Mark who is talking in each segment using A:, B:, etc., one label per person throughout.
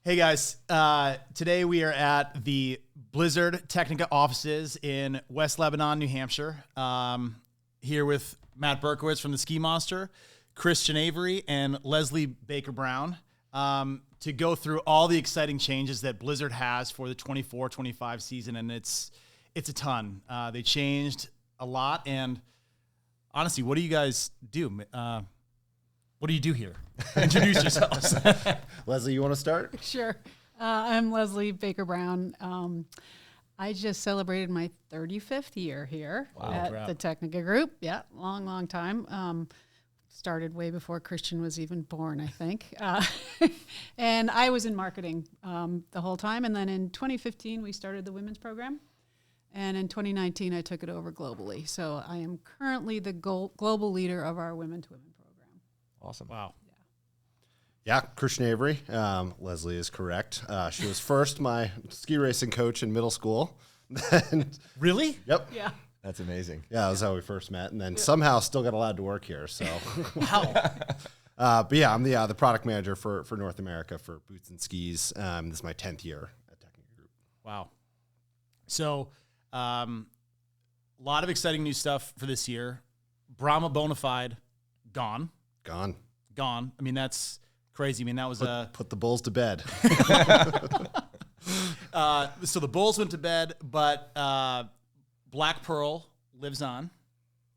A: Hey guys, today we are at the Blizzard Tecnica offices in West Lebanon, New Hampshire. Here with Matt Berkowitz from the Ski Monster, Christian Avery, and Leslie Baker Brown to go through all the exciting changes that Blizzard has for the 24-25 season, and it's a ton. They changed a lot, and honestly, what do you guys do? What do you do here? Introduce yourselves.
B: Leslie, you want to start?
C: Sure. I'm Leslie Baker Brown. I just celebrated my 35th year here at the Technica Group. Yeah, long time. Started way before Christian was even born, I think. And I was in marketing the whole time. And then in 2015, we started the women's program. And in 2019, I took it over globally. So I am currently the global leader of our women-to-women program.
B: Awesome.
A: Wow.
B: Yeah, Christian Avery. Leslie is correct. She was first my ski racing coach in middle school.
A: Really?
B: Yep.
C: Yeah.
B: That's amazing. Yeah, that was how we first met, and then somehow still got allowed to work here. So,
A: Wow.
B: But yeah, I'm the product manager for North America for boots and skis. This is my 10th year at Technica Group.
A: Wow. So, a lot of exciting new stuff for this year. Brahma Bonafide, gone.
B: Gone.
A: I mean, that's crazy. I mean, that was
B: Put the bulls to bed.
A: So the bulls went to bed, but Black Pearl lives on.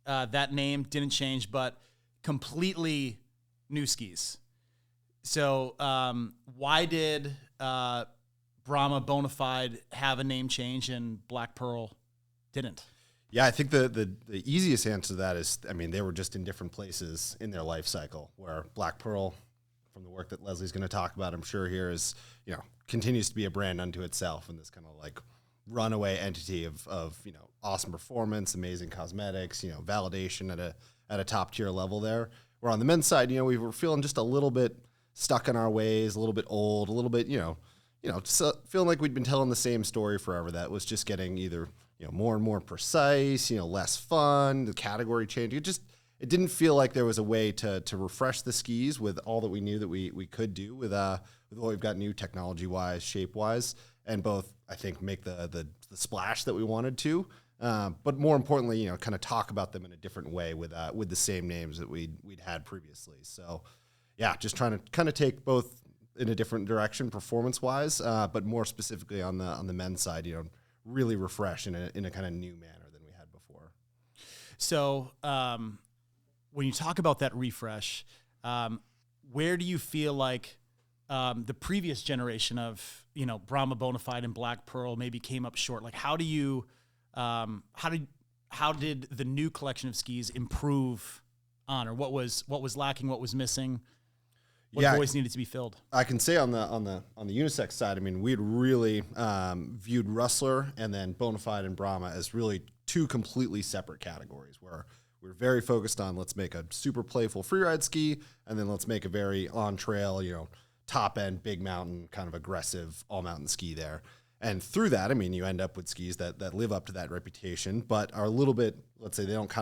A: That name didn't change, but completely new skis. So why did Brahma Bonafide have a name change and Black Pearl didn't?
B: Yeah, I think the easiest answer to that is, I mean, they were just in different places in their life cycle, where Black Pearl, from the work that Leslie's going to talk about, I'm sure here, is, continues to be a brand unto itself, and this kind of like runaway entity of awesome performance, amazing cosmetics, validation at a top tier level there. Where on the men's side, we were feeling just a little bit stuck in our ways, a little bit old, a little bit, just feeling like we'd been telling the same story forever. That was just getting either more and more precise, less fun, the category change. It didn't feel like there was a way to refresh the skis with all that we knew that we could do with what we've got new technology-wise, shape-wise, and both, I think, make the splash that we wanted to. But more importantly, kind of talk about them in a different way with the same names that we'd had previously. So, yeah, just trying to kind of take both in a different direction performance-wise, but more specifically on the men's side, really refresh in a kind of new manner than we had before.
A: So when you talk about that refresh, where do you feel like the previous generation of Brahma Bonafide and Black Pearl maybe came up short? Like, how did the new collection of skis improve on, or what was lacking, what was missing? What voice needed to be filled?
B: I can say on the unisex side, I mean, we'd really viewed Rustler and then Bonafide and Brahma as really two completely separate categories, where we're very focused on, let's make a super playful freeride ski, and then let's make a very on-trail, top end, big mountain, kind of aggressive all-mountain ski there. And through that, I mean, you end up with skis that live up to that reputation, but are a little bit, let's say, they aren't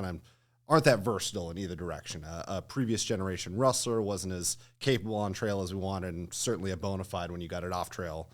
B: that versatile in either direction. A previous generation Rustler wasn't as capable on trail as we wanted, and certainly a Bonafide, when you got it off trail,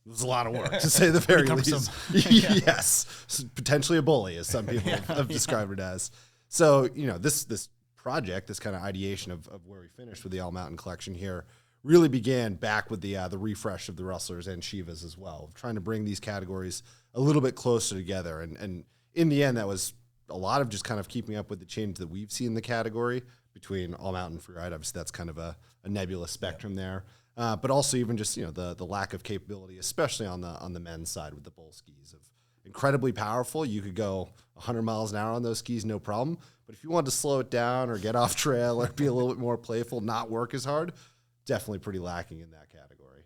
B: it was a lot of work, to say the very least. Yes, potentially a bully, as some people have described it as. So, this project, this kind of ideation of where we finished with the All Mountain collection here, really began back with the refresh of the Rustlers and Shivas as well, trying to bring these categories a little bit closer together. And in the end, that was a lot of just kind of keeping up with the change that we've seen in the category between all mountain and freeride. Obviously, that's kind of a nebulous spectrum there. But also even just, the lack of capability, especially on the men's side with the bull skis, of incredibly powerful. You could go 100 miles an hour on those skis, no problem. But if you wanted to slow it down or get off trail or be a little bit more playful, not work as hard, definitely pretty lacking in that category.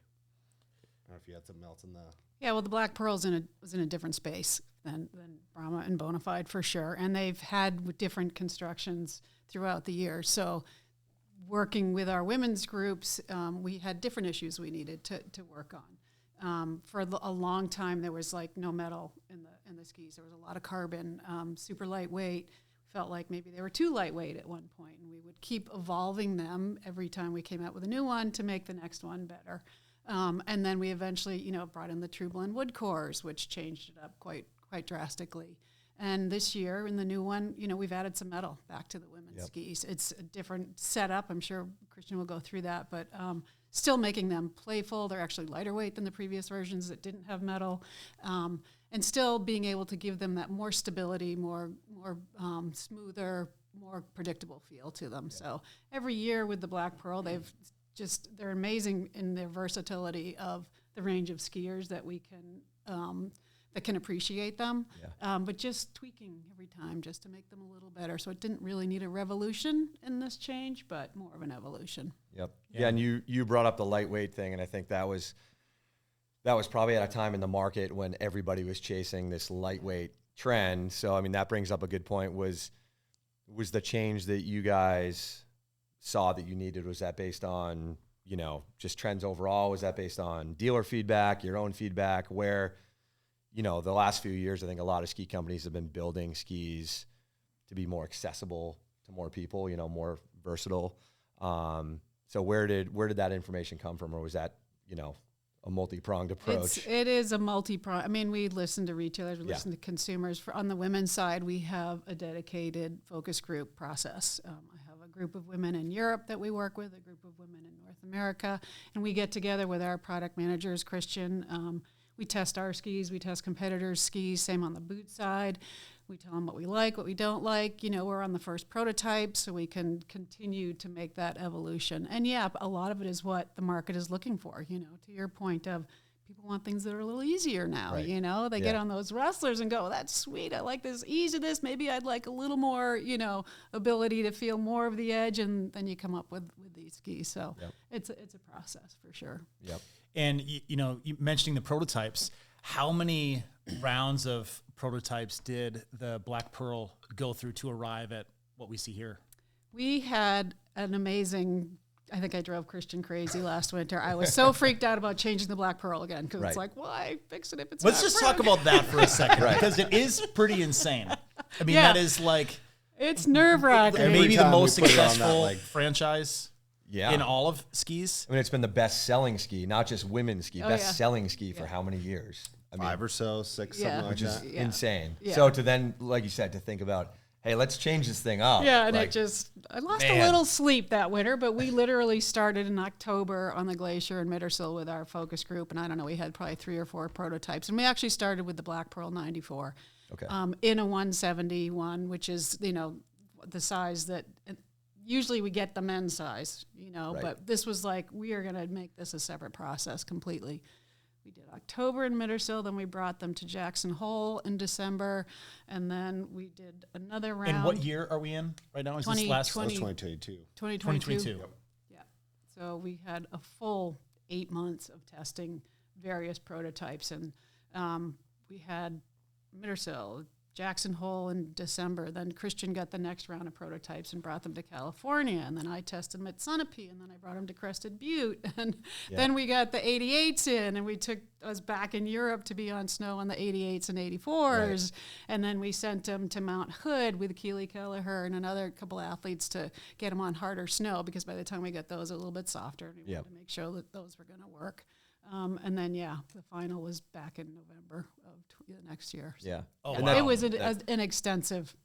B: I don't know if you had something else in the...
C: Yeah, well, the Black Pearl's was in a different space than Brahma and Bonafide for sure, and they've had different constructions throughout the year. So, working with our women's groups, we had different issues we needed to work on. For a long time, there was like no metal in the skis. There was a lot of carbon, super lightweight. felt like maybe they were too lightweight at one point, and we would keep evolving them every time we came out with a new one to make the next one better. And then we eventually, brought in the True Blend wood cores, which changed it up quite drastically. And this year in the new one, we've added some metal back to the women's skis. It's a different setup. I'm sure Christian will go through that, but still making them playful. They're actually lighter weight than the previous versions that didn't have metal, and still being able to give them that more stability, more smoother, more predictable feel to them. Yeah. So every year with the Black Pearl, they're amazing in their versatility of the range of skiers that we can that can appreciate them, but just tweaking every time just to make them a little better. So it didn't really need a revolution in this change, but more of an evolution.
D: Yep. Yeah, and you brought up the lightweight thing, and I think that was probably at a time in the market when everybody was chasing this lightweight trend. So, I mean, that brings up a good point. Was the change that you guys saw that you needed, was that based on, just trends overall? Was that based on dealer feedback, your own feedback, where the last few years, I think a lot of ski companies have been building skis to be more accessible to more people, more versatile. So where did that information come from, or was that, a multi-pronged approach?
C: It is a multi-pronged. I mean, we listen to retailers, we listen to consumers. On the women's side, we have a dedicated focus group process. I have a group of women in Europe that we work with, a group of women in North America, and we get together with our product managers, Christian. We test our skis, we test competitors' skis, same on the boot side. We tell them what we like, what we don't like. We're on the first prototype, so we can continue to make that evolution. And a lot of it is what the market is looking for, to your point of people want things that are a little easier now, right. They get on those wrestlers and go, that's sweet, I like this ease of this. Maybe I'd like a little more, ability to feel more of the edge, and then you come up with these skis. So it's a process for sure.
D: Yep.
A: And, you mentioning the prototypes, how many rounds of prototypes did the Black Pearl go through to arrive at what we see here?
C: We had an amazing, I think I drove Christian crazy last winter. I was so freaked out about changing the Black Pearl again, because it's like, why fix it if it's
A: Let's just talk about that for a second, because it is pretty insane. I mean, that is like...
C: It's nerve-wracking.
A: Maybe the most successful franchise
D: Yeah.
A: in all of skis.
D: I mean, it's been the best-selling ski, not just women's ski, best-selling ski for how many years? I mean,
B: 5 or so, 6, something like
D: which
B: that.
D: is insane.
C: Yeah.
D: So to then, like you said, to think about, hey, let's change this thing up.
C: Yeah, and I lost a little sleep that winter, but we literally started in October on the glacier in Mittersill with our focus group, and I don't know, we had probably 3 or 4 prototypes, and we actually started with the Black Pearl 94 in a 171, which is, the size that... Usually we get the men's size, but this was like, we are going to make this a separate process completely. We did October in Mittersill, then we brought them to Jackson Hole in December, and then we did another round.
A: And what year are we in right now? Is this last?
B: That was 2022.
C: 2022. Yep. Yeah. So we had a full 8 months of testing various prototypes, and we had Mittersill, Jackson Hole in December. Then Christian got the next round of prototypes and brought them to California. And then I tested them at Sunapee, and then I brought them to Crested Butte. And then we got the 88s in, and we took us back in Europe to be on snow on the 88s and 84s. Right. And then we sent them to Mount Hood with Keely Kelleher and another couple athletes to get them on harder snow, because by the time we got those, a little bit softer. We wanted to make sure that those were going to work. And then, the final was back in November of the next year. So.
D: Yeah.
A: Oh,
D: and
A: wow.
C: It was an extensive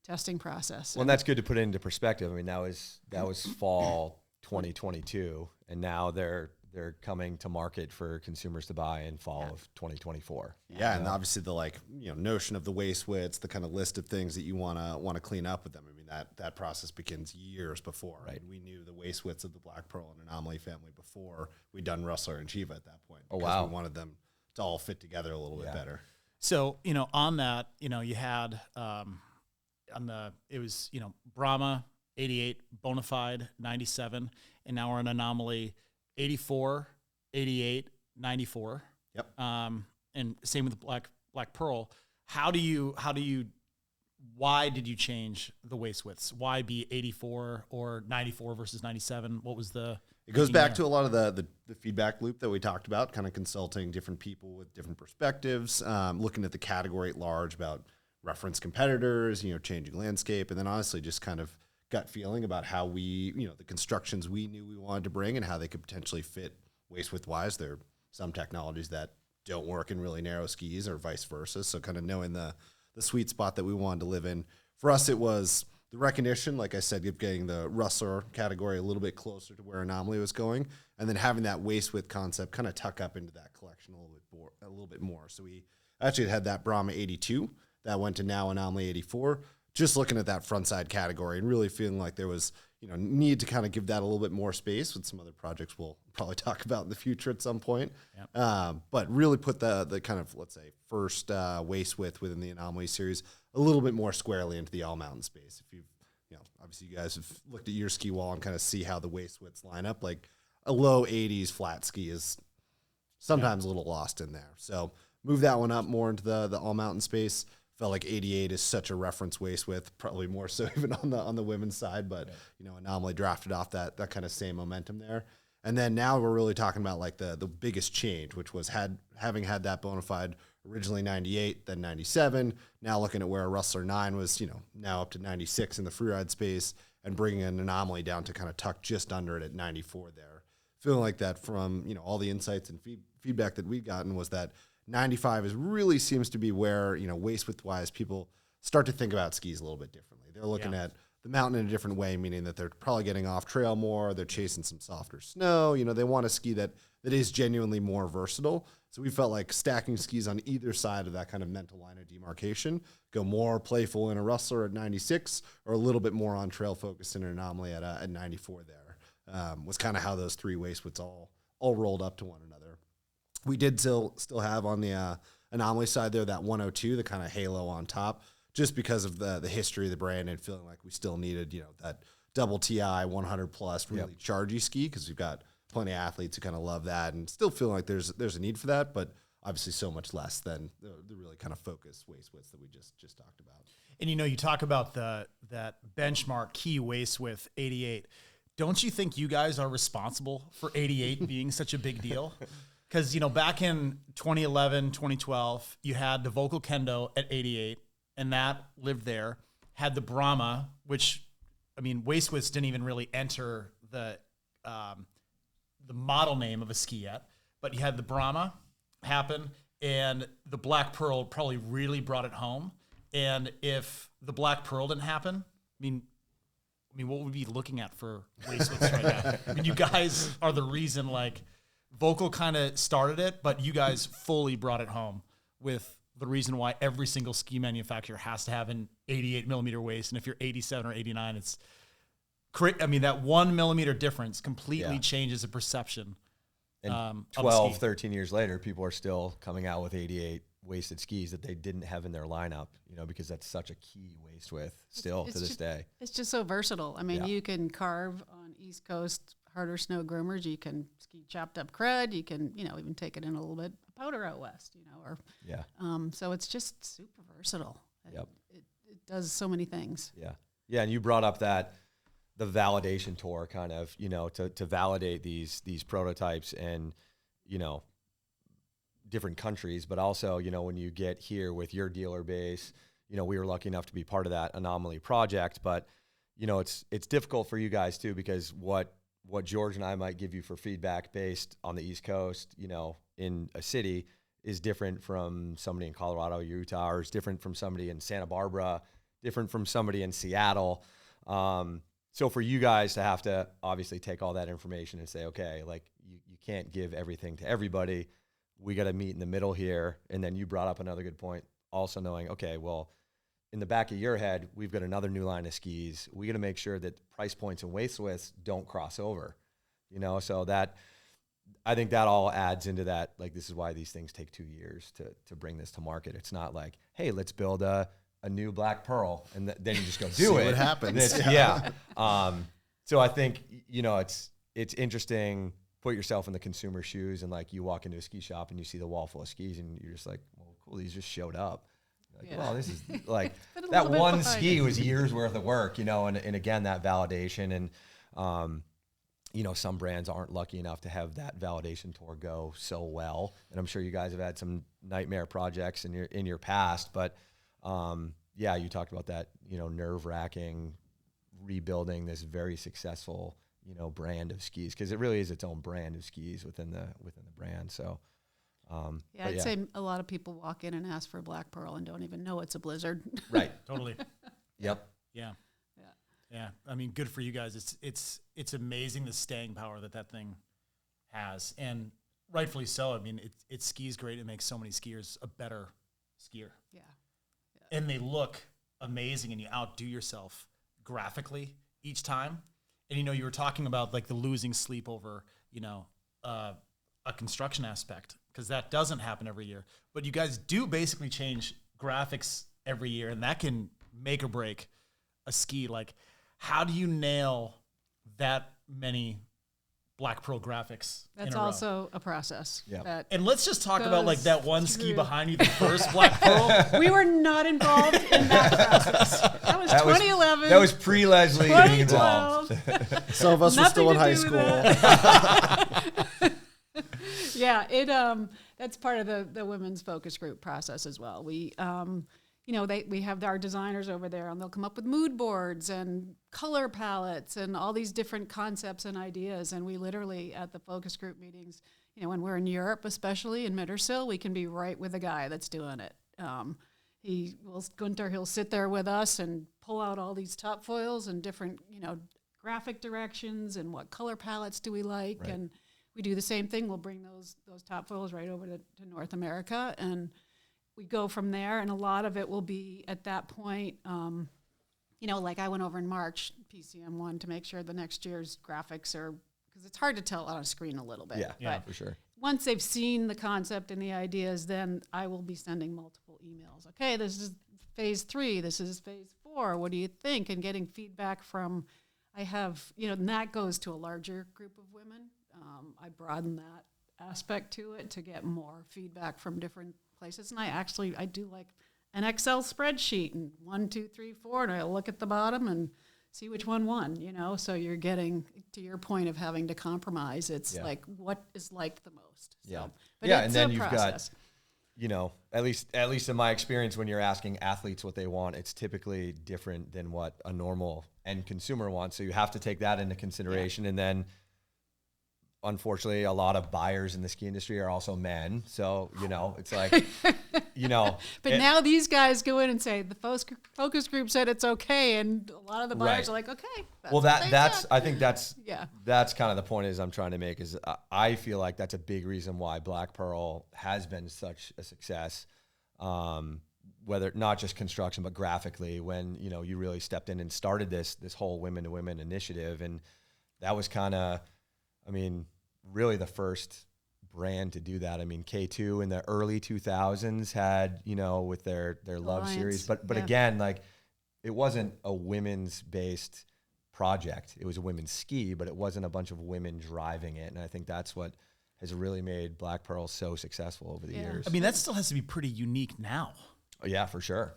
C: testing process.
D: Well, and that's good to put it into perspective. I mean, that was fall 2022, and now they're coming to market for consumers to buy in fall of 2024.
B: Yeah, and obviously the notion of the waist widths, the kind of list of things that you want to clean up with them. I mean, that process begins years before. Right. I mean, we knew the waist widths of the Black Pearl and Anomaly family before we'd done Rustler and Chiva at that point. Because we wanted them to all fit together a little bit better.
A: So, on that, you had it was Brahma 88, Bonafide 97, and now we're on Anomaly 84, 88, 94.
B: Yep.
A: And same with Black Pearl. Why did you change the waist widths? Why be 84 or 94 versus 97? What was
B: It goes back to a lot of the feedback loop that we talked about, kind of consulting different people with different perspectives, looking at the category at large about reference competitors, changing landscape, and then honestly just kind of gut feeling about how we, the constructions we knew we wanted to bring and how they could potentially fit waist width wise. There are some technologies that don't work in really narrow skis or vice versa. So kind of knowing the sweet spot that we wanted to live in. For us, it was the recognition, like I said, of getting the Rustler category a little bit closer to where Anomaly was going, and then having that waist width concept kind of tuck up into that collection a little bit more. So we actually had that Brahma 82 that went to now Anomaly 84, just looking at that front side category and really feeling like there was, need to kind of give that a little bit more space with some other projects we'll probably talk about in the future at some point. Yep. But really put the kind of, let's say, first waist width within the Anomaly series a little bit more squarely into the all mountain space. If you've, obviously you guys have looked at your ski wall and kind of see how the waist widths line up, like a low 80s flat ski is sometimes a little lost in there. So move that one up more into the all mountain space. Felt like 88 is such a reference waist width, probably more so even on the women's side, but Anomaly drafted off that kind of same momentum there. And then now we're really talking about like the biggest change, which was having had that bona fide originally 98, then 97. Now looking at where a Rustler 9 was, now up to 96 in the freeride space, and bringing an Anomaly down to kind of tuck just under it at 94 there. Feeling like that from all the insights and feedback that we've gotten was that 95 really seems to be where, waist width wise, people start to think about skis a little bit differently. They're looking at the mountain in a different way, meaning that they're probably getting off trail more. They're chasing some softer snow. They want a ski that is genuinely more versatile. So we felt like stacking skis on either side of that kind of mental line of demarcation, go more playful in a Rustler at 96 or a little bit more on trail focused in an Anomaly at 94 there, was kind of how those three waist widths all rolled up to one another. We did still have on the Anomaly side there that 102, the kind of halo on top, just because of the history of the brand and feeling like we still needed, that double TI 100 plus really chargy ski, because we've got plenty of athletes who kind of love that and still feel like there's a need for that, but obviously so much less than the really kind of focused waist widths that we just talked about. And
A: you talk about that benchmark key waist width 88. Don't you think you guys are responsible for 88 being such a big deal? Because, back in 2011, 2012, you had the Vocal Kendo at 88, and that lived there. Had the Brahma, which, waist widths didn't even really enter the model name of a ski yet. But you had the Brahma happen, and the Black Pearl probably really brought it home. And if the Black Pearl didn't happen, what would we be looking at for waist widths right now? You guys are the reason, Vocal kind of started it, but you guys fully brought it home with the reason why every single ski manufacturer has to have an 88 millimeter waist. And if you're 87 or 89, it's that 1 millimeter difference completely changes the perception.
D: And 12, 13 years later, people are still coming out with 88 waisted skis that they didn't have in their lineup, because that's such a key waist width still to this day. It's
C: just so versatile. You can carve on East Coast harder snow groomers. You can ski chopped up crud. You can, even take it in a little bit of powder out west, so it's just super versatile.
D: Yep.
C: It does so many things.
D: Yeah. Yeah. And you brought up the validation tour kind of, to validate these prototypes and, different countries, but also, when you get here with your dealer base, we were lucky enough to be part of that Anomaly project, but it's difficult for you guys too, because what George and I might give you for feedback based on the East Coast, in a city is different from somebody in Colorado, Utah, or is different from somebody in Santa Barbara, different from somebody in Seattle. So for you guys to have to obviously take all that information and say, okay, you can't give everything to everybody. We got to meet in the middle here. And then you brought up another good point, also knowing, okay, well, in the back of your head, we've got another new line of skis. We got to make sure that price points and waist widths don't cross over, so that, I think that all adds into that. This is why these things take 2 years to bring this to market. It's not like, hey, let's build a new Black Pearl and then you just go do
B: See
D: it.
B: what happens.
D: So I think, it's interesting. Put yourself in the consumer shoes, and you walk into a ski shop and you see the wall full of skis and you're just like, well, cool. These just showed up. Well, this is that one ski was years worth of work, and again, that validation. And, some brands aren't lucky enough to have that validation tour go so well. And I'm sure you guys have had some nightmare projects in your past, but Yeah, you talked about that, nerve-wracking rebuilding this very successful, brand of skis, because it really is its own brand of skis within the brand. So,
C: I'd say a lot of people walk in and ask for a Black Pearl and don't even know it's a Blizzard.
D: Right.
A: Totally.
D: Yep.
A: Yeah. Yeah. I mean, good for you guys. It's amazing the staying power that thing has, and rightfully so. I mean, it skis great. It makes so many skiers a better skier. Yeah. And they look amazing, and you outdo yourself graphically each time. And you were talking about like the losing sleep over a construction aspect, because that doesn't happen every year. But you guys do basically change graphics every year, and that can make or break a ski. Like, how do you nail that many Black Pearl graphics?
C: That's also a process.
D: Yeah.
A: And let's just talk about like that one ski behind you, the first Black Pearl.
C: We were not involved in that process. That was 2011.
D: That was pre-Leslie being involved.
B: Some of us were still in high school.
C: Yeah, that's part of the women's focus group process as well. We we have our designers over there, and they'll come up with mood boards and color palettes and all these different concepts and ideas. And we literally, at the focus group meetings, when we're in Europe, especially in Mittersill, we can be right with the guy that's doing it. Gunther, he'll sit there with us and pull out all these top foils and different, graphic directions and what color palettes do we like. Right. And we do the same thing. We'll bring those top foils right over to North America, and we go from there. And a lot of it will be at that point, like I went over in March, PCM1, to make sure the next year's graphics are, because it's hard to tell on a screen a little bit.
D: Yeah, for sure.
C: Once they've seen the concept and the ideas, then I will be sending multiple emails. Okay, this is phase 3, this is phase 4, what do you think? And getting feedback from, I have, and that goes to a larger group of women. I broaden that aspect to it to get more feedback from different places. And I do like an Excel spreadsheet, and 1, 2, 3, 4, and I look at the bottom and see which one won, so you're getting to your point of having to compromise. It's like, what is liked the most? So, but
D: and then you've got, at least in my experience, when you're asking athletes what they want, it's typically different than what a normal end consumer wants. So you have to take that into consideration. And then, unfortunately, a lot of buyers in the ski industry are also men. So, it's like,
C: But now these guys go in and say, the focus group said it's okay. And a lot of the buyers are like, okay.
D: I think that's kind of the point is I'm trying to make is I feel like that's a big reason why Black Pearl has been such a success. Whether not just construction, but graphically, when, you really stepped in and started this whole women to women initiative. And that was kind of, really the first brand to do that. K2 in the early 2000s had, with their Love series, but again, like, it wasn't a women's based project. It was a women's ski, but it wasn't a bunch of women driving it. And I think that's what has really made Black Pearl so successful over the years.
A: That still has to be pretty unique now.
D: Oh, yeah, for sure.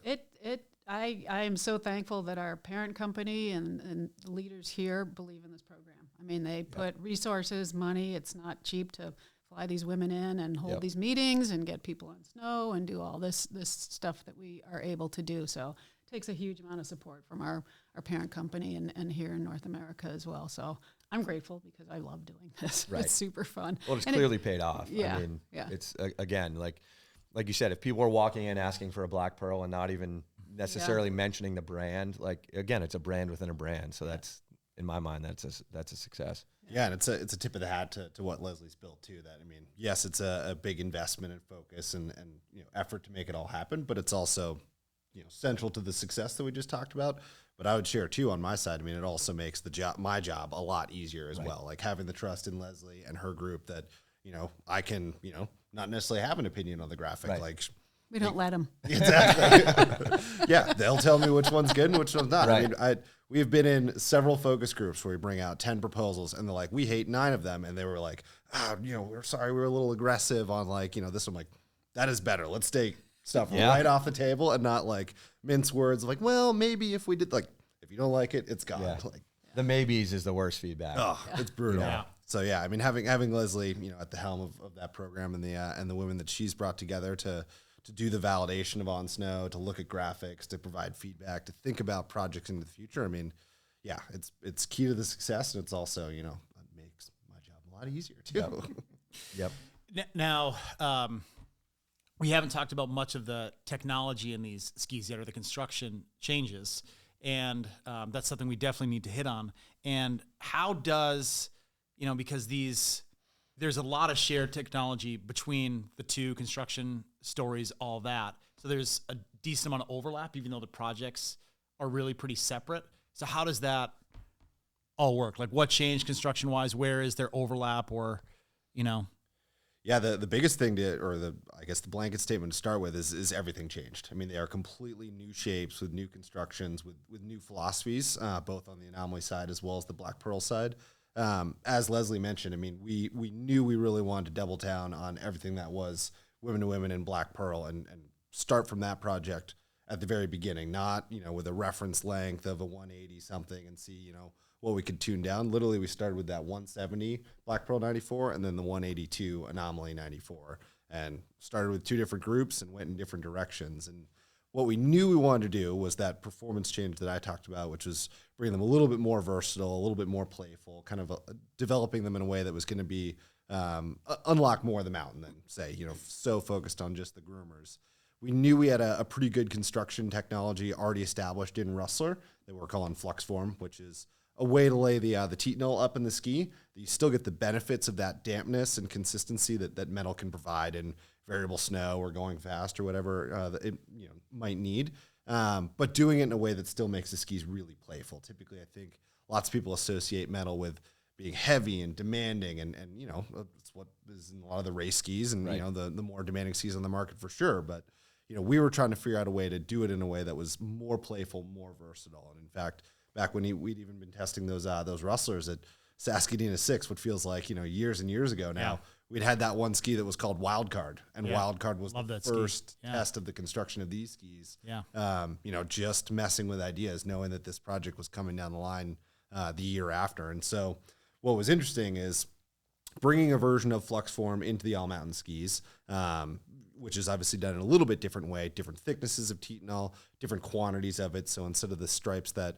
C: I am so thankful that our parent company and the leaders here believe in this program. They put resources, money. It's not cheap to fly these women in and hold these meetings and get people on snow and do all this stuff that we are able to do. So it takes a huge amount of support from our parent company and here in North America as well. So I'm grateful because I love doing this. Right. It's super fun.
D: Well, it's clearly paid off. It's, again, like you said, if people are walking in asking for a Black Pearl and not even necessarily mentioning the brand, like, again, it's a brand within a brand. So that's, in my mind, that's a success.
B: Yeah, and it's a tip of the hat to what Leslie's built too. That, yes, it's a big investment and focus and effort to make it all happen, but it's also central to the success that we just talked about. But I would share too on my side. It also makes my job a lot easier as well. Like having the trust in Leslie and her group that I can not necessarily have an opinion on the graphic.
D: Right.
C: Like, we don't let them.
B: Exactly. Yeah, they'll tell me which one's good and which one's not.
D: Right.
B: We've been in several focus groups where we bring out 10 proposals and they're like, we hate 9 of them. And they were like, we're sorry, we were a little aggressive on this. I'm like, that is better. Let's take stuff right off the table and not like mince words of like, well, maybe if we did, like, if you don't like it, it's gone.
D: Yeah.
B: Like,
D: the maybes is the worst feedback.
B: It's brutal. Yeah. So having Leslie, at the helm of that program and the women that she's brought together to to do the validation of on snow, to look at graphics, to provide feedback, to think about projects into the future. I mean, yeah, it's key to the success, and it's also, you know, it makes my job a lot easier too.
D: Yep.
A: Now, we haven't talked about much of the technology in these skis yet, or the construction changes, and that's something we definitely need to hit on. And how does, you know, because there's a lot of shared technology between the two construction stories, all that. So there's a decent amount of overlap, even though the projects are really pretty separate. So how does that all work? Like, what changed construction-wise? Where is there overlap, or, you know?
B: Yeah, the biggest thing I guess the blanket statement to start with is everything changed. I mean, they are completely new shapes with new constructions, with new philosophies, both on the Anomaly side as well as the Black Pearl side. As Leslie mentioned, I mean, we knew we really wanted to double down on everything that was women to women in Black Pearl and start from that project at the very beginning, not, you know, with a reference length of a 180 something and see, you know, what we could tune down. Literally, we started with that 170 Black Pearl 94 and then the 182 Anomaly 94, and started with two different groups and went in different directions. And what we knew we wanted to do was that performance change that I talked about, which was bringing them a little bit more versatile, a little bit more playful, kind of developing them in a way that was going to be unlock more of the mountain than, say, you know, so focused on just the groomers. We knew we had a pretty good construction technology already established in Rustler that we're calling Flux Form, which is a way to lay the Titanol up in the ski. You still get the benefits of that dampness and consistency that metal can provide in variable snow or going fast or whatever it, you know, might need. But doing it in a way that still makes the skis really playful. Typically, I think lots of people associate metal with being heavy and demanding, and you know, it's what is in a lot of the race skis and, right, you know, the more demanding skis on the market for sure. But, you know, we were trying to figure out a way to do it in a way that was more playful, more versatile. And in fact, back when we'd even been testing those Rustlers at Saskadena 6, what feels like, you know, years and years ago now, we'd had that one ski that was called Wildcard, and Wildcard was the first test of the construction of these skis. You know, just messing with ideas, knowing that this project was coming down the line the year after. And so what was interesting is bringing a version of Flux Form into the All Mountain skis, which is obviously done in a little bit different way, different thicknesses of Titanol, different quantities of it. So instead of the stripes that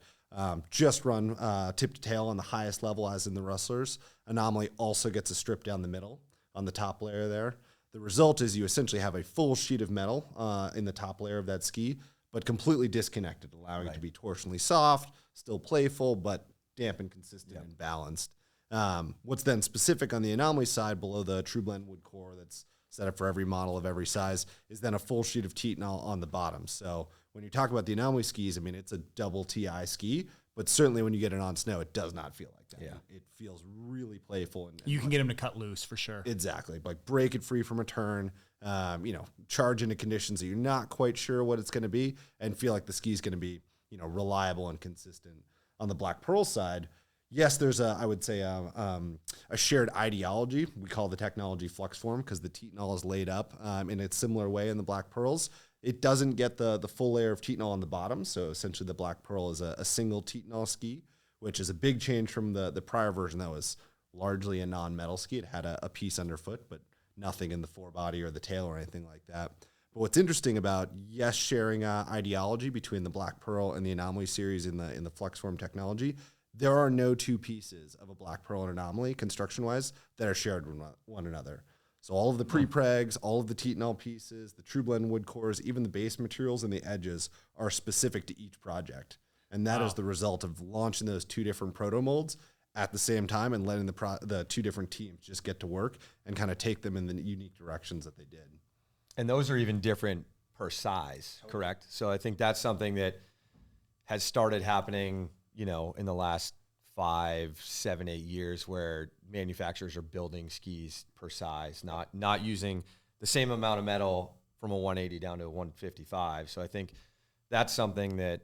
B: just run tip to tail on the highest level, as in the Rustlers, Anomaly also gets a strip down the middle on the top layer there. The result is you essentially have a full sheet of metal in the top layer of that ski, but completely disconnected, allowing it to be torsionally soft, still playful, but damp and consistent and balanced. What's then specific on the Anomaly side, below the True Blend wood core that's set up for every model of every size, is then a full sheet of Titanol on the bottom. So when you talk about the Anomaly skis, I mean, it's a double TI ski, but certainly when you get it on snow, it does not feel like that.
D: Yeah.
B: It feels really playful. And
A: You can get them to cut loose for sure.
B: Exactly. Like break it free from a turn, you know, charge into conditions that you're not quite sure what it's going to be, and feel like the ski is going to be, you know, reliable and consistent. On the Black Pearl side, yes, there's I would say a shared ideology. We call the technology Flux Form because the Titanol is laid up in a similar way in the Black Pearls. It doesn't get the full layer of Titanol on the bottom, so essentially the Black Pearl is a single Titanol ski, which is a big change from the prior version that was largely a non-metal ski. It had a piece underfoot, but nothing in the forebody or the tail or anything like that. But what's interesting about, yes, sharing ideology between the Black Pearl and the Anomaly series in the Flux Form technology, there are no two pieces of a Black Pearl and Anomaly construction-wise that are shared with one another. So all of the pre-pregs, all of the Titanol pieces, the True Blend wood cores, even the base materials and the edges are specific to each project. And that is the result of launching those two different proto molds at the same time and letting the two different teams just get to work and kind of take them in the unique directions that they did.
D: And those are even different per size, correct? So I think that's something that has started happening, you know, in the last 5, 7, 8 years, where manufacturers are building skis per size, not using the same amount of metal from a 180 down to a 155. So I think that's something that,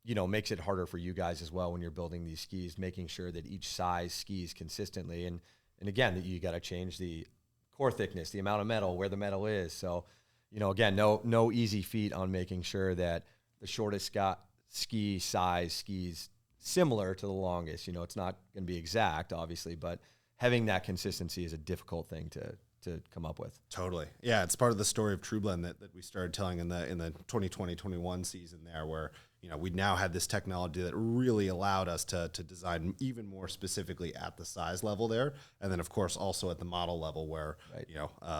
D: you know, makes it harder for you guys as well when you're building these skis, making sure that each size skis consistently. And again, that you got to change the core thickness, the amount of metal, where the metal is. So, you know, again, no easy feat on making sure that the shortest ski size skis similar to the longest. You know, it's not going to be exact, obviously, but having that consistency is a difficult thing to to come up with.
B: Totally. Yeah, it's part of the story of TrueBlend that we started telling in the 2020-21 season there, where we now had this technology that really allowed us to design even more specifically at the size level there, and then of course also at the model level where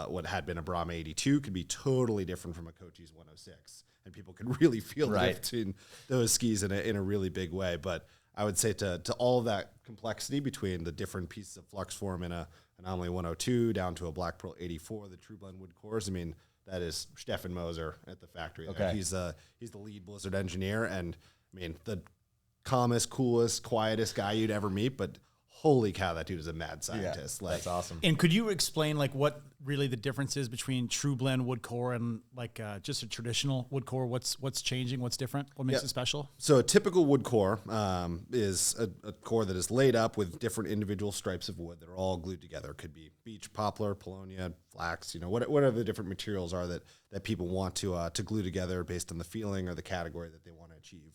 B: what had been a Brahma 82 could be totally different from a Cochise 106, and people could really feel the difference between those skis in a really big way. But I would say to all of that complexity between the different pieces of flux form in a Anomaly 102 down to a Black Pearl 84, the TrueBlend wood cores, I mean, that is Stefan Moser at the factory. Okay. He's the lead Blizzard engineer, and I mean, the calmest, coolest, quietest guy you'd ever meet, but holy cow, that dude is a mad scientist.
D: Yeah, that's awesome.
A: And could you explain what really the difference is between TrueBlend wood core and just a traditional wood core? What's changing? What's different? What makes it special?
B: So a typical wood core is a core that is laid up with different individual stripes of wood that are all glued together. It could be beech, poplar, paulownia, flax, whatever the different materials are that people want to glue together based on the feeling or the category that they want to achieve.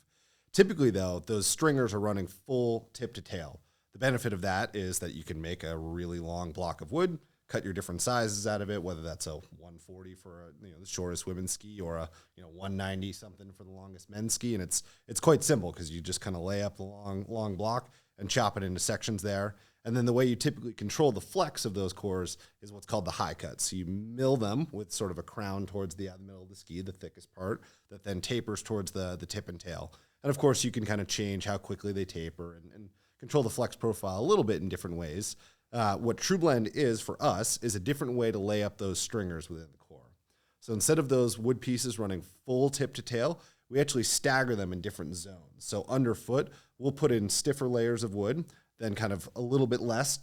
B: Typically, though, those stringers are running full tip to tail. The benefit of that is that you can make a really long block of wood, cut your different sizes out of it, whether that's a 140 for the shortest women's ski or a 190 something for the longest men's ski, and it's quite simple because you just kind of lay up the long block and chop it into sections there. And then the way you typically control the flex of those cores is what's called the high cut. So you mill them with sort of a crown towards the middle of the ski, the thickest part, that then tapers towards the tip and tail. And of course, you can kind of change how quickly they taper and control the flex profile a little bit in different ways. What TrueBlend is for us is a different way to lay up those stringers within the core. So instead of those wood pieces running full tip to tail, we actually stagger them in different zones. So underfoot, we'll put in stiffer layers of wood, then kind of a little bit less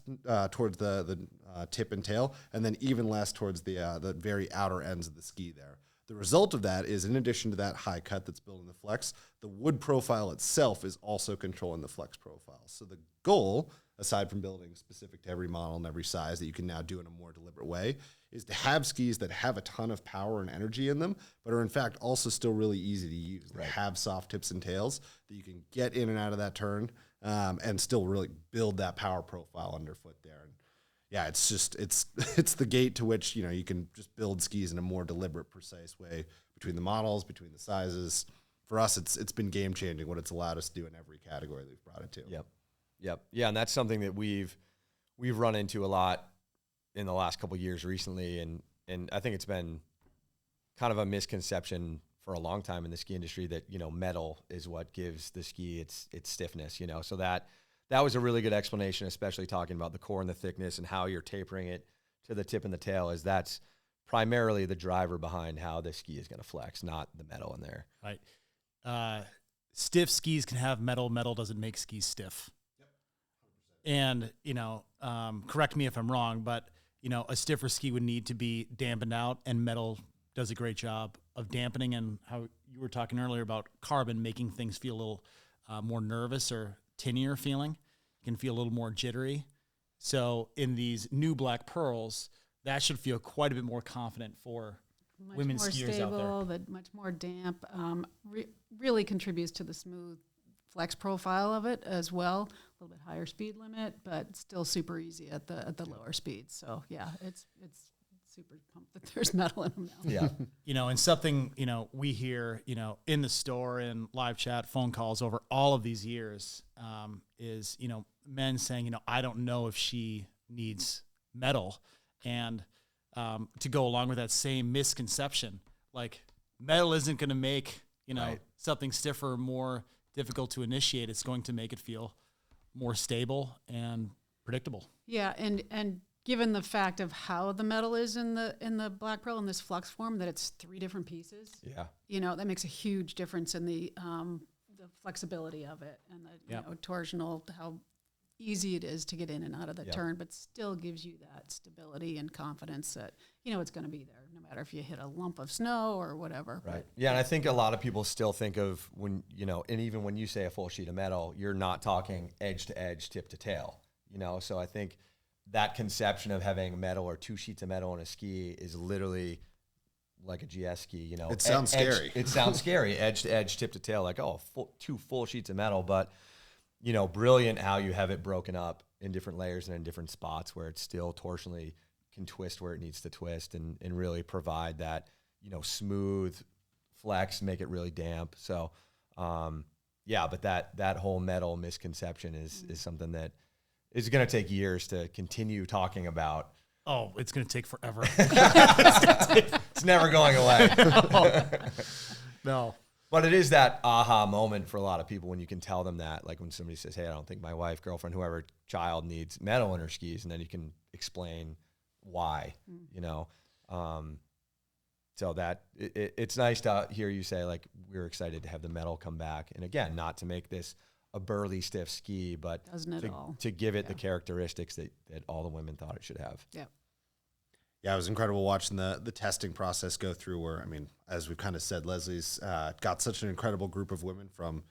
B: towards the tip and tail, and then even less towards the very outer ends of the ski there. The result of that is, in addition to that high cut that's building the flex, the wood profile itself is also controlling the flex profile. So the goal, aside from building specific to every model and every size that you can now do in a more deliberate way, is to have skis that have a ton of power and energy in them, but are in fact also still really easy to use. They have soft tips and tails that you can get in and out of that turn and still really build that power profile underfoot there. And yeah, it's the gate to which you can just build skis in a more deliberate, precise way between the models, between the sizes. For us, it's been game changing what it's allowed us to do in every category that we've brought it to.
D: Yep. Yeah, and that's something that we've run into a lot in the last couple of years recently, and I think it's been kind of a misconception for a long time in the ski industry that metal is what gives the ski its stiffness. So that was a really good explanation, especially talking about the core and the thickness and how you're tapering it to the tip and the tail. Is that's primarily the driver behind how the ski is going to flex, not the metal in there.
A: Right. Stiff skis can have metal. Metal doesn't make skis stiff. Yep. 100%. And, correct me if I'm wrong, but, a stiffer ski would need to be dampened out, and metal does a great job of dampening, and how you were talking earlier about carbon making things feel a little more nervous or tinier feeling. You can feel a little more jittery. So in these new Black Pearls, that should feel quite a bit more confident for women skiers out there.
C: But much more damp. Really contributes to the smooth flex profile of it as well. A little bit higher speed limit, but still super easy at the lower speeds. So yeah, it's super pumped that there's metal in them now.
D: Yeah.
A: And something, we hear, in the store and live chat, phone calls over all of these years, is, men saying, I don't know if she needs metal. And to go along with that same misconception, like metal isn't going to make, something stiffer, more difficult to initiate. It's going to make it feel more stable and predictable.
C: Yeah. And given the fact of how the metal is in the Black Pearl in this flux form, that it's 3 different pieces.
D: Yeah.
C: That makes a huge difference in the flexibility of it and the torsional, how easy it is to get in and out of the turn, but still gives you that stability and confidence that it's going to be there no matter if you hit a lump of snow or whatever.
D: Right. Yeah, and I think a lot of people still think of when and even when you say a full sheet of metal, you're not talking edge to edge, tip to tail. So I think that conception of having metal or 2 sheets of metal on a ski is literally like a GS ski.
B: It sounds scary.
D: It sounds scary, edge to edge, tip to tail, like 2 full sheets of metal, but brilliant how you have it broken up in different layers and in different spots where it's still torsionally can twist where it needs to twist and really provide that, smooth flex, make it really damp. So, but that whole metal misconception is something that is going to take years to continue talking about.
A: Oh, it's going to take forever.
D: It's never going away.
A: No.
D: But it is that aha moment for a lot of people when you can tell them that, like when somebody says, hey, I don't think my wife, girlfriend, whoever, child needs metal in her skis, and then you can explain why, so that it's nice to hear you say, like, we're excited to have the metal come back. And again, not to make this a burly, stiff ski, but to give it the characteristics that all the women thought it should have.
C: Yeah.
B: Yeah, it was incredible watching the testing process go through where, I mean, as we've kind of said, Leslie's got such an incredible group of women from,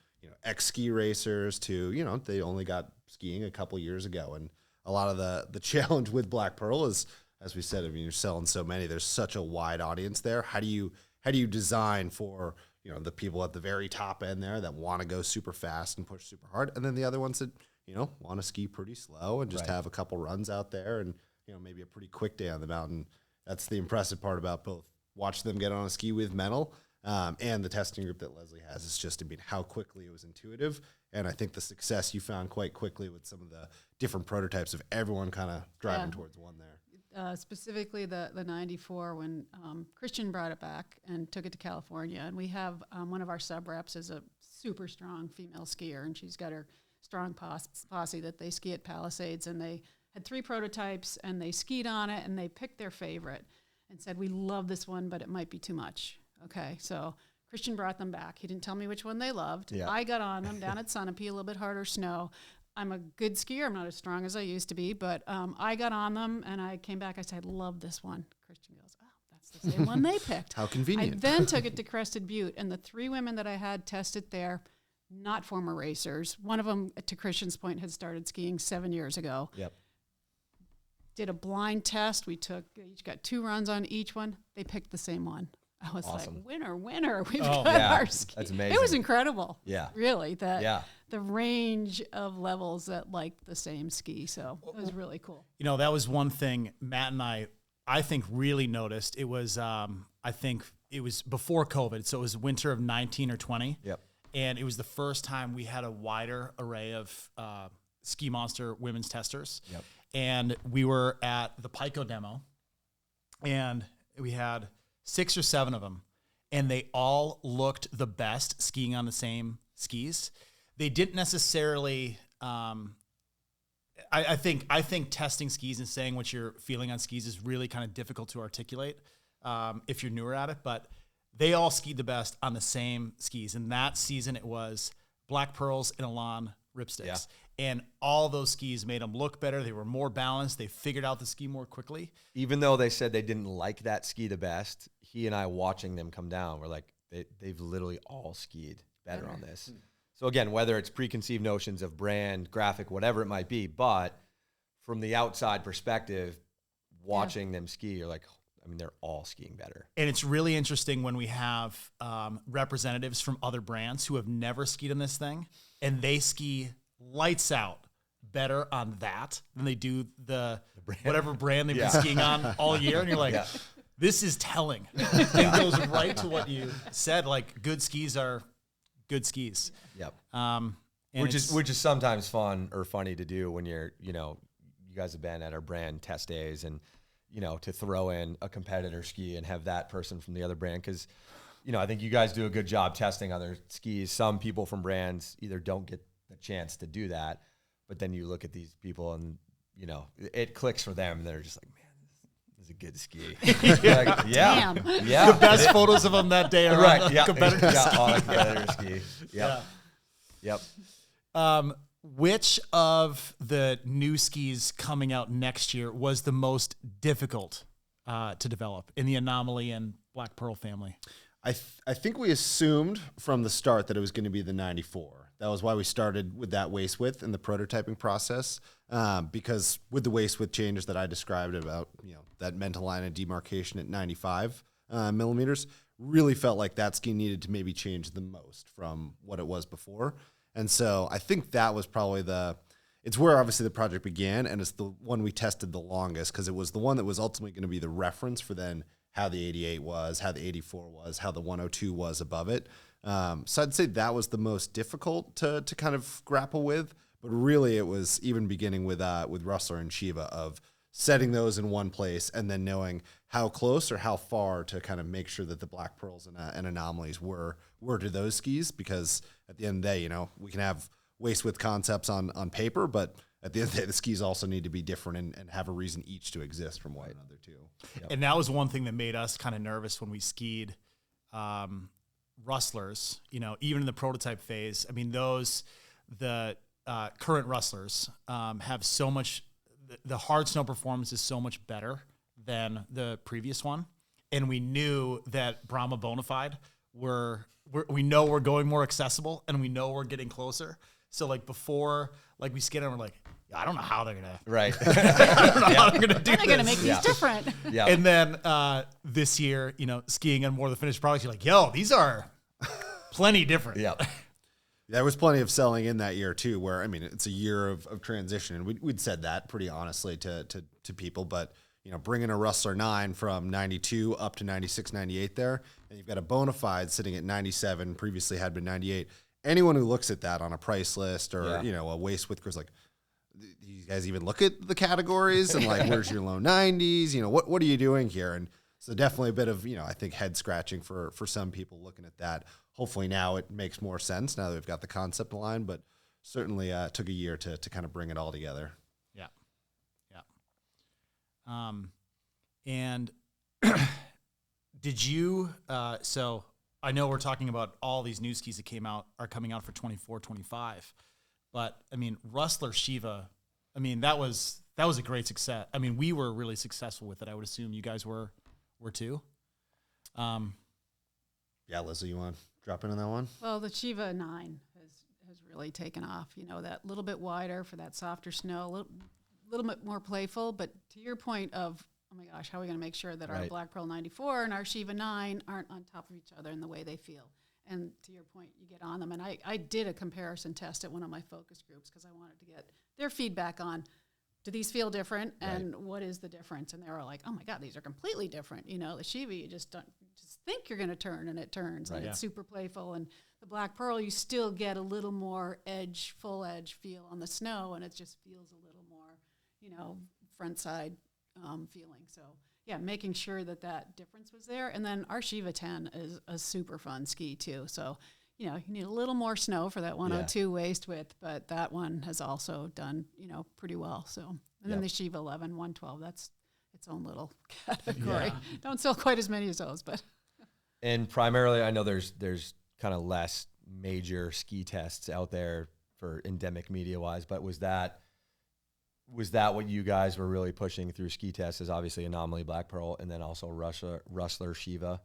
B: ex-ski racers to, they only got skiing a couple years ago. And a lot of the challenge with Black Pearl is, as we said, I mean, you're selling so many, there's such a wide audience there. How do you design for, the people at the very top end there that want to go super fast and push super hard, and then the other ones that, want to ski pretty slow and just have a couple runs out there and, maybe a pretty quick day on the mountain. That's the impressive part about both watching them get on a ski with metal and the testing group that Leslie has. It's just, I mean, how quickly it was intuitive. And I think the success you found quite quickly with some of the different prototypes of everyone kind of driving towards one there.
C: Specifically the 94 when Christian brought it back and took it to California. And we have one of our sub-reps is a super strong female skier, and she's got her strong posse that they ski at Palisades, and they had 3 prototypes, and they skied on it, and they picked their favorite and said, we love this one, but it might be too much. Okay, so Christian brought them back. He didn't tell me which one they loved. Yeah. I got on them down at Sunapee, a little bit harder snow. I'm a good skier. I'm not as strong as I used to be, but I got on them, and I came back. I said, I love this one. Christian goes, oh, that's the same one they picked.
B: How convenient.
C: I then took it to Crested Butte, and the 3 women that I had tested there, not former racers. One of them, to Christian's point, had started skiing 7 years ago.
D: Yep.
C: Did a blind test. We each got 2 runs on each one. They picked the same one. I was like, winner. We've got our ski.
D: That's amazing.
C: It was incredible.
D: Yeah.
C: Really. The range of levels that liked the same ski. So it was really cool.
A: That was one thing Matt and I think really noticed. It was, I think it was before COVID. So it was winter of 19 or 20.
D: Yep.
A: And it was the first time we had a wider array of Ski Monster women's testers.
D: Yep.
A: And we were at the Pico demo, and we had 6 or 7 of them, and they all looked the best skiing on the same skis. They didn't necessarily. I think testing skis and saying what you're feeling on skis is really kind of difficult to articulate if you're newer at it. But they all skied the best on the same skis, and that season it was Black Pearls and Elan ripsticks. Yeah. And all those skis made them look better. They were more balanced. They figured out the ski more quickly.
D: Even though they said they didn't like that ski the best, he and I watching them come down, we're like, they've literally all skied better on this. So again, whether it's preconceived notions of brand, graphic, whatever it might be, but from the outside perspective, watching them ski, you're like, I mean, they're all skiing better.
A: And it's really interesting when we have representatives from other brands who have never skied on this thing, and they ski lights out better on that than they do the brand. Whatever brand they've been skiing on all year. And you're like, this is telling. It goes right to what you said. Like, good skis are good skis.
D: Yep. Which is sometimes fun or funny to do when you're, you guys have been at our brand test days and, to throw in a competitor ski and have that person from the other brand. Cause I think you guys do a good job testing other skis. Some people from brands either don't get the chance to do that, but then you look at these people and it clicks for them and they're just like, man, this is a good ski. Like,
C: Damn.
A: The best photos of them that day are
D: right.
A: on the competitor ski.
D: On the competitor ski. Yep.
A: Which of the new skis coming out next year was the most difficult to develop in the Anomaly and Black Pearl family?
B: I think we assumed from the start that it was going to be the 94. That was why we started with that waist width in the prototyping process, because with the waist width changes that I described about, that mental line of demarcation at 95 millimeters, really felt like that ski needed to maybe change the most from what it was before. And so I think that was probably it's where obviously the project began, and it's the one we tested the longest because it was the one that was ultimately going to be the reference for then how the 88 was, how the 84 was, how the 102 was above it. So I'd say that was the most difficult to kind of grapple with. But really, it was even beginning with Rustler and Shiva of setting those in one place and then knowing how close or how far to kind of make sure that the Black Pearls and Anomalies were to those skis. Because at the end of the day, you know, we can have waste width concepts on paper, but at the end of the day, the skis also need to be different and have a reason each to exist from one another too.
A: Yep. And that was one thing that made us kind of nervous when we skied Rustlers, you know, even in the prototype phase. I mean, the current Rustlers have so much, the hard snow performance is so much better than the previous one. And we knew that Brahma Bonafide we know we're going more accessible and we know we're getting closer. So like before, like we skid on, we're like, I don't know how they're gonna I don't know how they're gonna do this.
C: They're gonna make these different.
D: Yeah.
A: And then this year, you know, skiing on more of the finished products, you're like, yo, these are plenty different.
D: Yeah.
B: There was plenty of selling in that year too, where, I mean, it's a year of transition. And we'd said that pretty honestly to people, but you know, bringing a Rustler 9 from 92 up to 96, 98 there, and you've got a Bonafide sitting at 97, previously had been 98. Anyone who looks at that on a price list or, you know, a waste width is like, do you guys even look at the categories and like, where's your low 90s? You know, what are you doing here? And so definitely a bit of, you know, I think head scratching for some people looking at that. Hopefully now it makes more sense now that we've got the concept line, but certainly took a year to kind of bring it all together.
A: Yeah. Yeah. And did you, so I know we're talking about all these new skis that are coming out for 24, 25, but I mean, Rustler Shiva, I mean, that was a great success. I mean, we were really successful with it. I would assume you guys were too.
B: Yeah, Leslie, you want to drop in on that one?
C: Well, the Shiva 9 has really taken off. You know, that little bit wider for that softer snow, a little bit more playful. But to your point of, oh my gosh, how are we going to make sure that our Black Pearl 94 and our Shiva 9 aren't on top of each other in the way they feel? And to your point, you get on them. And I did a comparison test at one of my focus groups because I wanted to get their feedback on, do these feel different and what is the difference? And they were like, oh my God, these are completely different. You know, the Shiva, you just think you're going to turn and it turns and it's super playful. And the Black Pearl, you still get a little more full edge feel on the snow, and it just feels a little more, you know, front side feeling. So yeah, making sure that difference was there. And then our Shiva 10 is a super fun ski too. So, you know, you need a little more snow for that 102 waist width, but that one has also done, you know, pretty well. So, and then the Shiva 11, 112, that's its own little category. Yeah. Don't sell quite as many as those, but.
D: And primarily, I know there's kind of less major ski tests out there for endemic media wise, but was that what you guys were really pushing through ski tests? Is obviously Anomaly, Black Pearl, and then also Rustler, Shiva.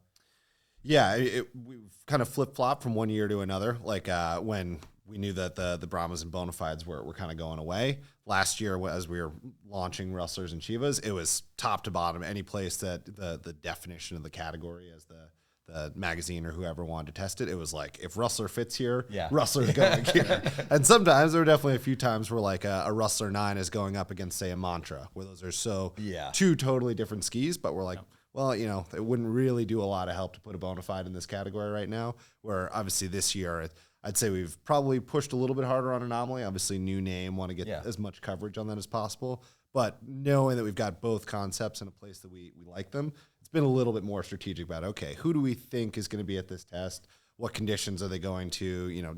B: Yeah, we've kind of flip-flopped from one year to another. Like when we knew that the Brahmas and Bonafides were kind of going away. Last year, as we were launching Rustlers and Shivas, it was top to bottom. Any place that the definition of the category as the magazine or whoever wanted to test it, it was like, if Rustler fits here, Rustler's going here. And sometimes there were definitely a few times where like a Rustler 9 is going up against, say, a Mantra, where those are two totally different skis, but we're like, well, you know, it wouldn't really do a lot of help to put a Bonafide in this category right now, where obviously this year, I'd say we've probably pushed a little bit harder on Anomaly. Obviously, new name, want to get as much coverage on that as possible. But knowing that we've got both concepts in a place that we like them, it's been a little bit more strategic about, okay, who do we think is going to be at this test? What conditions are they going to? You know,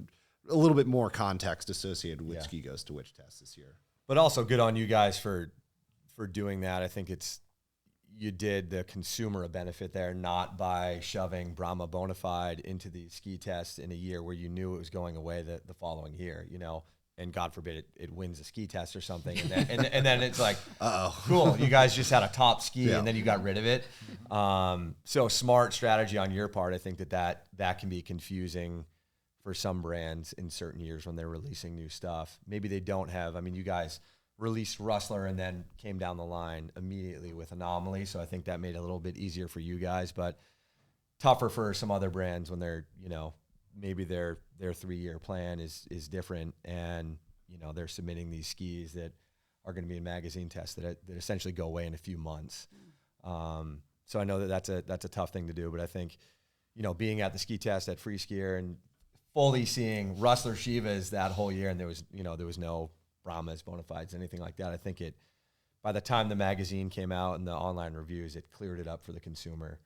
B: a little bit more context associated with which ski goes to which test this year.
D: But also good on you guys for doing that. I think you did the consumer a benefit there, not by shoving Brahma Bonafide into the ski test in a year where you knew it was going away the following year, you know, and God forbid it wins a ski test or something. And then it's like, cool, you guys just had a top ski and then you got rid of it. So smart strategy on your part. I think that can be confusing for some brands in certain years when they're releasing new stuff. Maybe they don't have, I mean, you guys released Rustler and then came down the line immediately with Anomaly. So I think that made it a little bit easier for you guys, but tougher for some other brands when they're, you know, maybe their 3-year plan is different. And they're submitting these skis that are going to be in magazine tests that essentially go away in a few months. So I know that's a tough thing to do, but I think, being at the ski test at Free Skier and fully seeing Rustler Shivas that whole year, and there was no Brahmas, Bonafides, anything like that. I think by the time the magazine came out and the online reviews, it cleared it up for the consumer.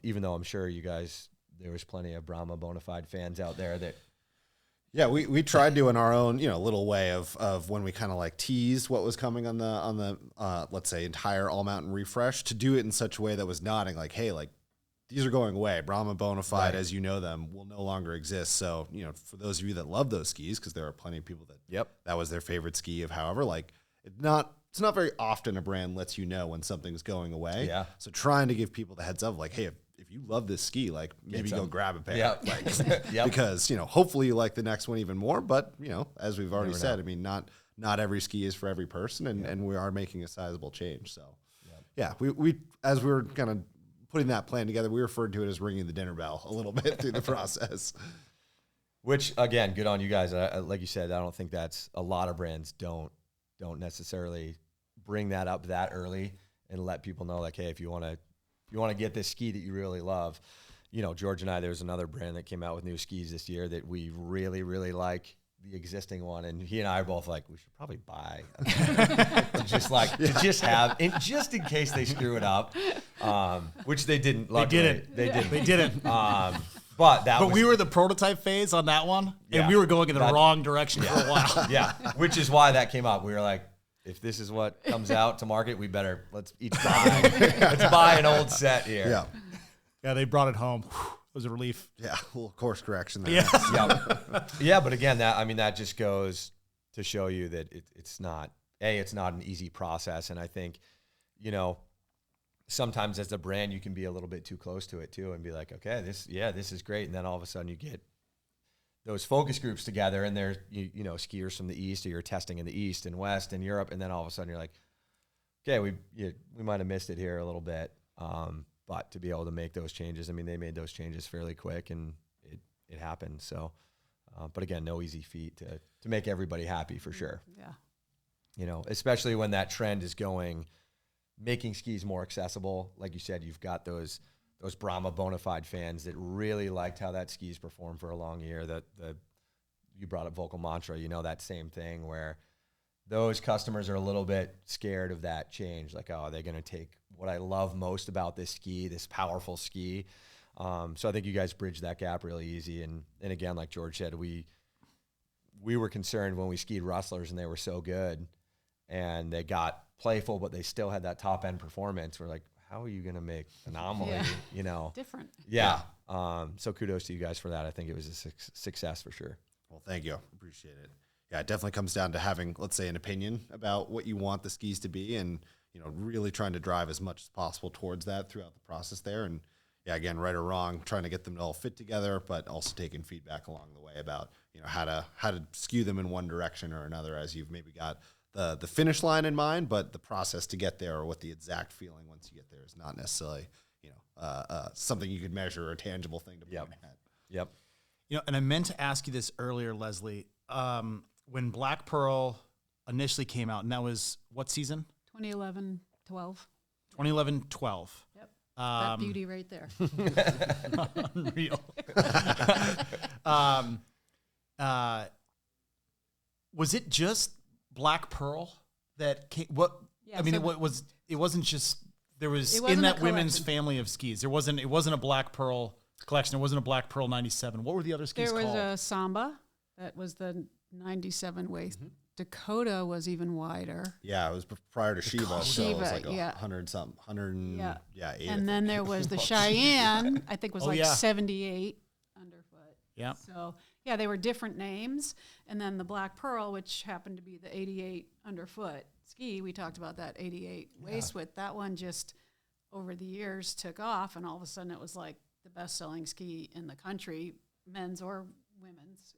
D: Even though I'm sure you guys, there was plenty of Brahma Bonafide fans out there that.
B: Yeah, we tried doing our own, little way of when we kind of like teased what was coming on the let's say entire All Mountain refresh, to do it in such a way that was nodding like, hey, like these are going away. Brahma Bonafide,
D: Right.
B: as you know them, will no longer exist. So, for those of you that love those skis, because there are plenty of people that was their favorite ski of however, like it's not very often a brand lets you know when something's going away.
D: Yeah.
B: So trying to give people the heads up, like, hey, if you love this ski, like maybe go grab a pair.
D: Yep.
B: Like,
D: Yep.
B: because, hopefully you like the next one even more. But, as we've already
D: Never
B: said,
D: know.
B: I mean, not every ski is for every person, and we are making a sizable change. So, we as we were kind of putting that plan together, we referred to it as ringing the dinner bell a little bit through the process.
D: Which, again, good on you guys. Like you said, I don't think that's a lot of brands don't necessarily bring that up that early and let people know, like, hey, if you want to get this ski that you really love, George and I, there's another brand that came out with new skis this year that we really, really like the existing one. And he and I are both like, we should probably buy to just have, and just in case they screw it up, which they didn't. Luckily.
A: They didn't.
D: But
A: we were the prototype phase on that one, and
D: Yeah.
A: we were going in the wrong direction for a while.
D: Yeah, which is why that came up. We were like, if this is what comes out to market, let's each buy an old set here.
B: Yeah.
A: Yeah, they brought it home. Whew, it was a relief.
B: Yeah. A little course correction there.
A: Yeah.
D: Yeah, but again, that just goes to show you that it's not an easy process. And I think, sometimes as a brand, you can be a little bit too close to it too and be like, okay, this is great. And then all of a sudden you get those focus groups together, and there's, skiers from the East, or you're testing in the East and West and Europe. And then all of a sudden you're like, okay, we might've missed it here a little bit. But to be able to make those changes, I mean, they made those changes fairly quick, and it happened. So, but again, no easy feat to make everybody happy for sure.
C: Yeah.
D: Especially when that trend is making skis more accessible. Like you said, you've got those Brahma Bonafide fans that really liked how that skis performed for a long year. You brought up Vocal Mantra, that same thing where those customers are a little bit scared of that change. Like, oh, are they going to take what I love most about this ski, this powerful ski? So I think you guys bridged that gap really easy. And again, like George said, we were concerned when we skied Rustlers and they were so good and they got playful, but they still had that top end performance. We're like, how are you going to make Anomaly,
C: Different.
D: Yeah. So kudos to you guys for that. I think it was a success for sure.
B: Well, thank you. Appreciate it. Yeah, it definitely comes down to having, let's say, an opinion about what you want the skis to be, and really trying to drive as much as possible towards that throughout the process there. And yeah, again, right or wrong, trying to get them to all fit together, but also taking feedback along the way about how to skew them in one direction or another, as you've maybe got the finish line in mind, but the process to get there, or what the exact feeling once you get there, is not necessarily something you could measure or a tangible thing to point at.
D: Yep.
A: And I meant to ask you this earlier, Leslie. When Black Pearl initially came out, and that was what season?
C: 2011, 12.
A: 2011, 12.
C: Yep. That beauty right there.
A: Unreal. Was it just Black Pearl that came?
C: Yeah,
A: I mean,
C: so
A: it wasn't just, there was
C: It wasn't
A: in that
C: a
A: women's
C: collection.
A: family of skis. It wasn't a Black Pearl collection. It wasn't a Black Pearl 97. What were the other skis
C: There was
A: called?
C: a Samba. That was the 97 waist. Dakota was even wider.
B: Yeah, it was prior to Shiva, so it was
C: Shiva,
B: like
C: yeah.
B: 100 something, 100,
C: Yeah.
B: 8.
C: And then there was the Cheyenne, I think was
A: Oh,
C: like
A: yeah.
C: 78 underfoot.
A: Yeah.
C: So, yeah, they were different names. And then the Black Pearl, which happened to be the 88 underfoot ski, we talked about that 88 waist width. That one just, over the years, took off, and all of a sudden it was like the best-selling ski in the country, men's or women's.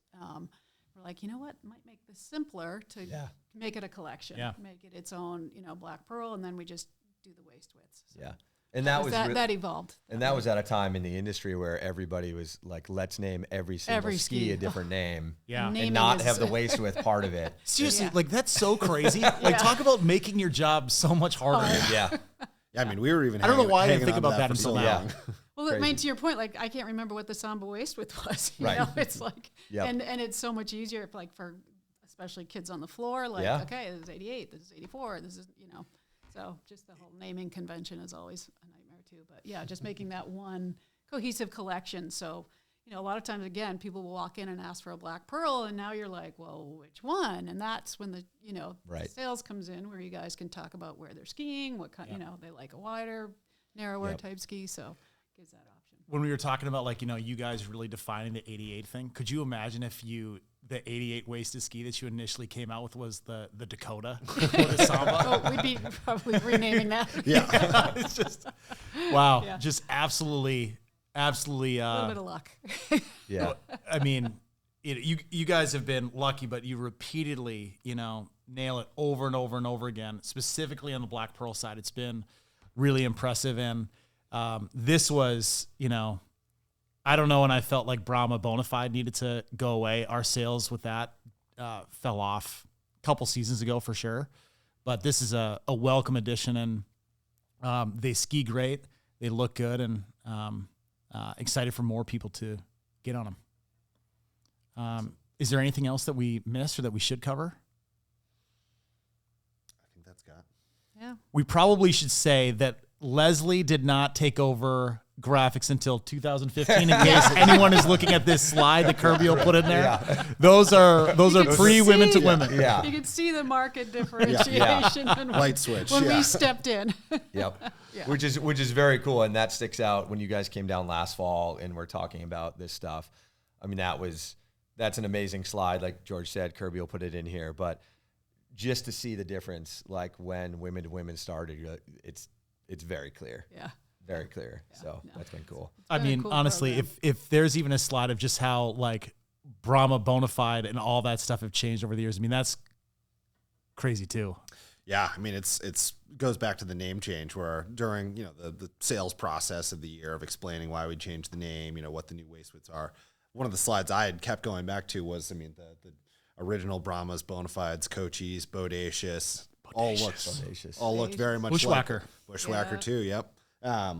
C: We're like, you know what, might make this simpler to make it a collection,
A: Yeah.
C: make it its own, Black Pearl, and then we just do the waist widths. So.
D: Yeah. And that was
C: that evolved.
D: And that was at a time in the industry where everybody was like, let's name every single ski a different name.
A: Yeah.
D: And not have the waist width part of it.
A: Seriously, like that's so crazy. Like talk about making your job so much harder.
D: Yeah.
B: Yeah, I mean, we were even.
A: I don't know why I didn't
B: hanging
A: think
B: on
A: about that
B: for
A: until
B: so
A: now.
B: long.
C: Well, I mean, to your point, like I can't remember what the Samba waist width was. You
D: Right.
C: know, it's like,
D: Yep.
C: and it's so much easier if, like, for especially kids on the floor. Like, okay, this is 88, this is 84, this is, you know. So just the whole naming convention is always a nightmare too. But yeah, just making that one cohesive collection. So, you know, a lot of times, again, people will walk in and ask for a black pearl, and now you're like, well, which one? And that's when the, you know,
D: Right.
C: sales comes in, where you guys can talk about where they're skiing, what kind, you know, they like a wider, narrower type ski. So it gives that option.
A: When we were talking about, like, you know, you guys really defining the 88 thing, could you imagine if the 88 waisted ski that you initially came out with was the Dakota or the Samba?
C: Oh, we'd be probably renaming that.
B: Yeah.
A: It's just, wow.
C: Yeah.
A: Just absolutely.
C: A little bit of luck.
D: Yeah.
A: I mean, you guys have been lucky, but you repeatedly, you know, nail it over and over and over again, specifically on the Black Pearl side. It's been really impressive. And this was, you know, I don't know, and I felt like Brahma Bonafide needed to go away. Our sales with that fell off a couple seasons ago for sure. But this is a welcome addition, and they ski great. They look good, and excited for more people to get on them. Is there anything else that we missed or that we should cover?
B: I think that's got.
C: Yeah.
A: We probably should say that Leslie did not take over graphics until 2015. In case anyone is looking at this slide that Kirby will put in there, those are pre-women to women.
D: Yeah.
C: You can see the market differentiation when
B: Light switch.
C: when
B: Yeah.
C: we stepped in.
D: Yep. Which is very cool, and that sticks out when you guys came down last fall and we're talking about this stuff. I mean, that's an amazing slide. Like George said, Kirby will put it in here, but just to see the difference, like when women to women started, it's very clear.
C: Yeah.
D: Very clear. So that's been cool.
A: I mean,
C: cool
A: honestly,
C: program.
A: if there's even a slide of just how like Brahma Bonafide and all that stuff have changed over the years, I mean, that's crazy too.
B: Yeah, I mean, it's goes back to the name change where during, you know, the sales process of the year of explaining why we changed the name, you know, what the new waist widths are. One of the slides I had kept going back to was, I mean, the original Brahmas, Bonafides, Cochise, Bodacious, all looked very much
A: Bushwhacker.
B: like Bushwhacker too. Yep,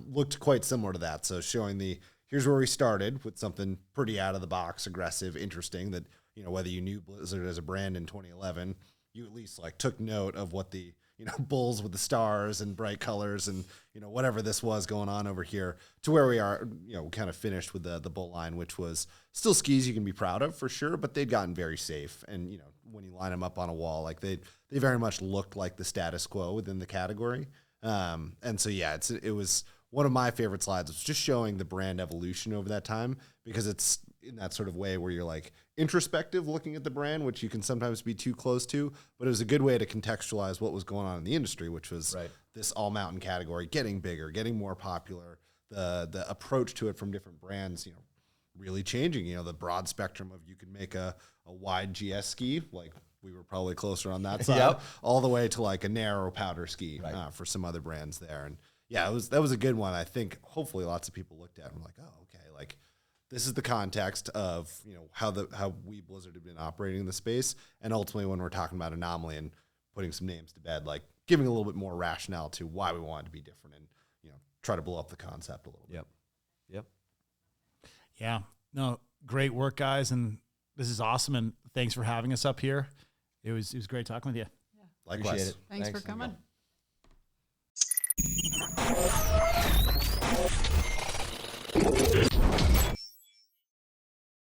B: looked quite similar to that. So showing here's where we started with something pretty out of the box, aggressive, interesting. That, you know, whether you knew Blizzard as a brand in 2011, you at least like took note of what the, you know, bulls with the stars and bright colors and, you know, whatever this was going on over here, to where we are, you know, kind of finished with the bull line, which was still skis you can be proud of for sure, but they'd gotten very safe. And, you know, when you line them up on a wall, like they very much looked like the status quo within the category. And so, yeah, it was one of my favorite slides. It's just showing the brand evolution over that time, because it's in that sort of way where you're like introspective looking at the brand, which you can sometimes be too close to, but it was a good way to contextualize what was going on in the industry, which was this all mountain category getting bigger, getting more popular, the approach to it from different brands, you know, really changing, you know, the broad spectrum of, you can make a wide GS ski, like we were probably closer on that side, all the way to like a narrow powder ski for some other brands there. And yeah, that was a good one. I think hopefully lots of people looked at it and were like, oh, okay, like this is the context of, you know, how we Blizzard have been operating in the space. And ultimately when we're talking about Anomaly and putting some names to bed, like giving a little bit more rationale to why we wanted to be different and, you know, try to blow up the concept a little bit.
D: Yep.
A: Yeah. No, great work, guys. And this is awesome. And thanks for having us up here. It was great talking with you.
B: Likewise.
D: Appreciate it.
C: Thanks for coming.